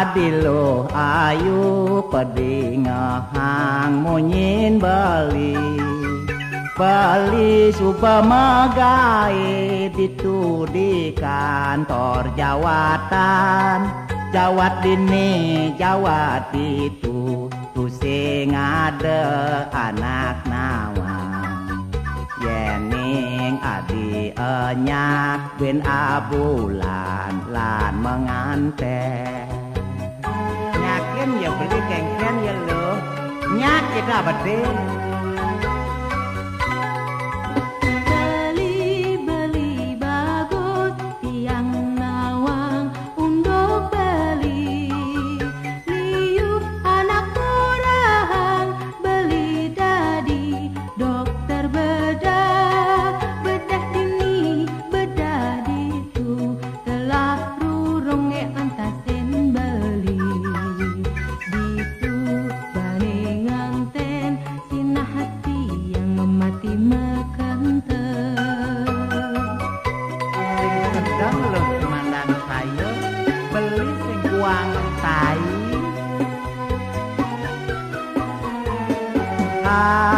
Adilo ayu pedingahang munyin bali Bali subamagai ditu di kantor jawatan Jawat dini jawat itu tu sing ada anak nawang Yening adi enyak ben abulan lan menganten Nyakin ya beli kengken ya lo Nyak kita bedin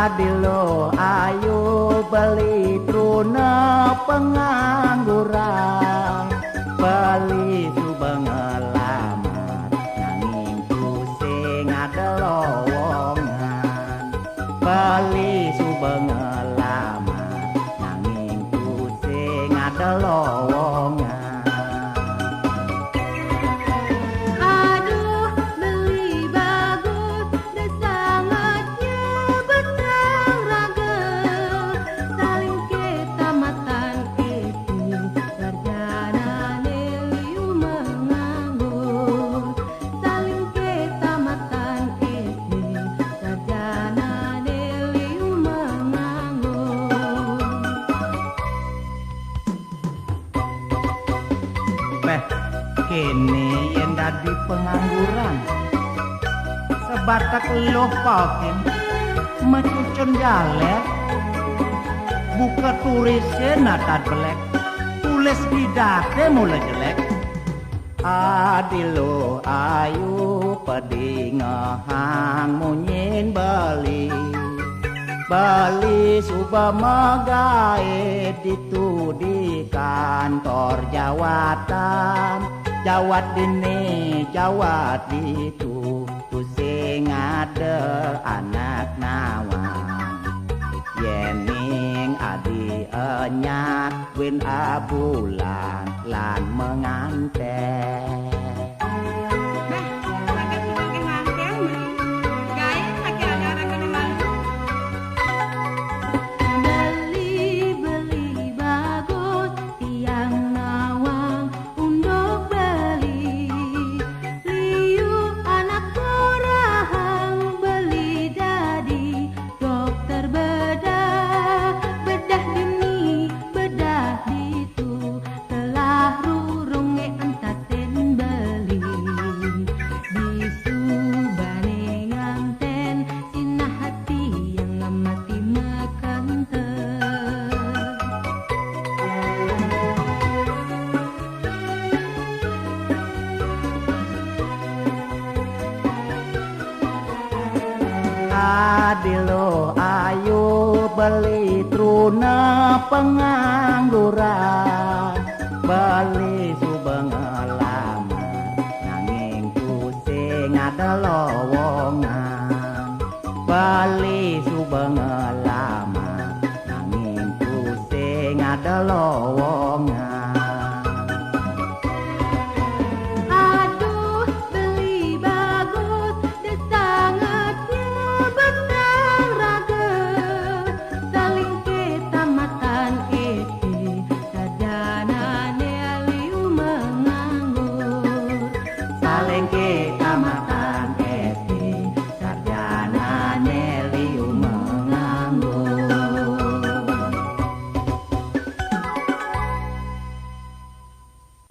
Adilo ayu beli truna pengangguran Beli subeng ngelamat nanging pusing ada lowongan Beli subeng ngelamat nanging pusing ada lowongan Kini yang dadi pengangguran Sebatak loh pakin Mecucun jalet Buka tulisnya natat belek Tulis didake mulai jelek Adilo ayu pedingahang munyin bali Bali subamagai ditu di kantor jawatan Jawat dini jawat itu tu sing ada anak nawang Yening adi enyak win abulan lan menganten Adilo ayu beli truna pengangguran Beli subeng ngelamat nanging pusing ada lowongan Beli subeng ngelamat nanging pusing ada lowongan